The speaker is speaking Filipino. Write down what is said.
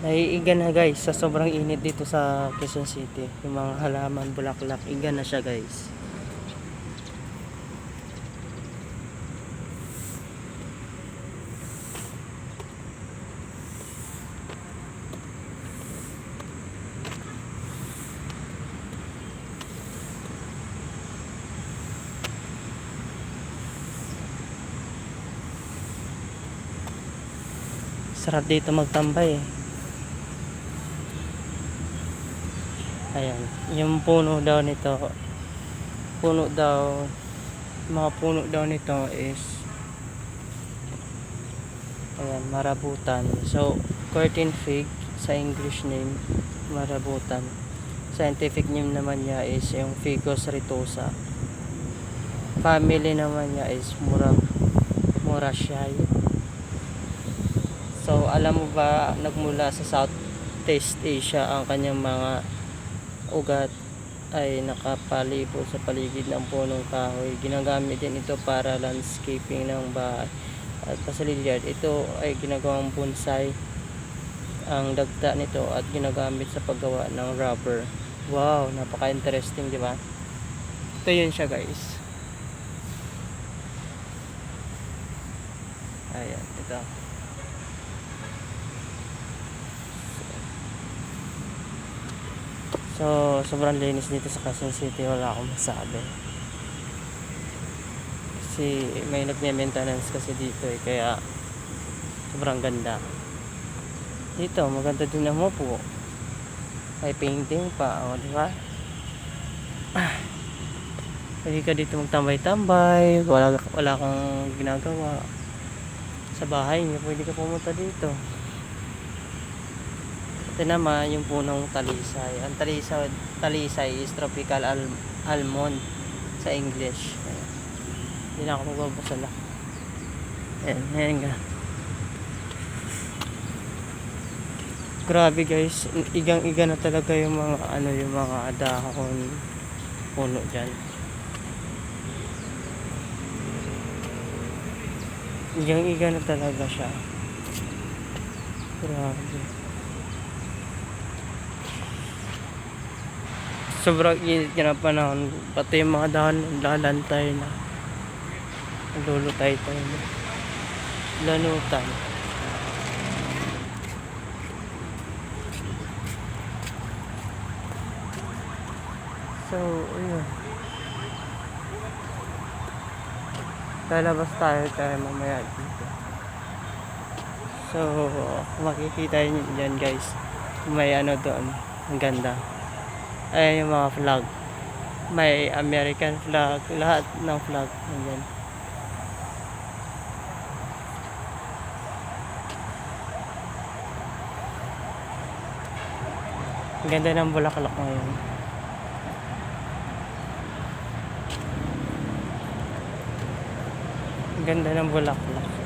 Naiiga na guys sa sobrang init dito sa Quezon City. Yung mga halaman, bulaklak, iga na siya guys. Sarap dito magtambay eh. Ayan, yung puno daw nito, mga puno daw nito is ayan, marabutan. So, curtain fig sa English name, marabutan. Scientific name naman niya is yung Ficus retosa. Family naman niya is Moraceae. So, alam mo ba, nagmula sa Southeast Asia ang kanyang mga ugat ay nakapalibot sa paligid ng punong kahoy. Ginagamit din ito para landscaping ng bahay at pasalilyard. Ito ay ginagawang bonsai ang dagta nito at ginagamit sa paggawa ng rubber. Wow, napaka-interesting, di ba? Ito yun siya, guys. Ayan, ito. So, sobrang linis dito sa Quezon City. Wala akong masabi. Kasi may nagme-maintenance kasi dito eh. Kaya sobrang ganda. Dito, maganda din ang upo. May painting pa. O, diba? Pwede ka dito magtambay-tambay. Wala kang ginagawa. Sa bahay niyo, pwede ka pumunta dito. Ito naman yung punong talisay. Ang talisay is tropical almond sa English. Ayan. Hindi na ako magbabasa lang. Ayan nga. Grabe guys, igang-iga na talaga yung mga yung mga dahon puno dyan. Igang-iga na talaga siya. Grabe. Sobrang init niya na panahon, pati yung mga dahon lalantay na, lulutay tayo na lanutan. So ayun, lalabas tayo mamaya dito. So makikita nyo dyan guys, may doon, ang ganda. Ayan yung mga flag. May American flag. Lahat ng flag. Ayan. Ang ganda ng bulaklak ngayon. Ang ganda ng bulaklak.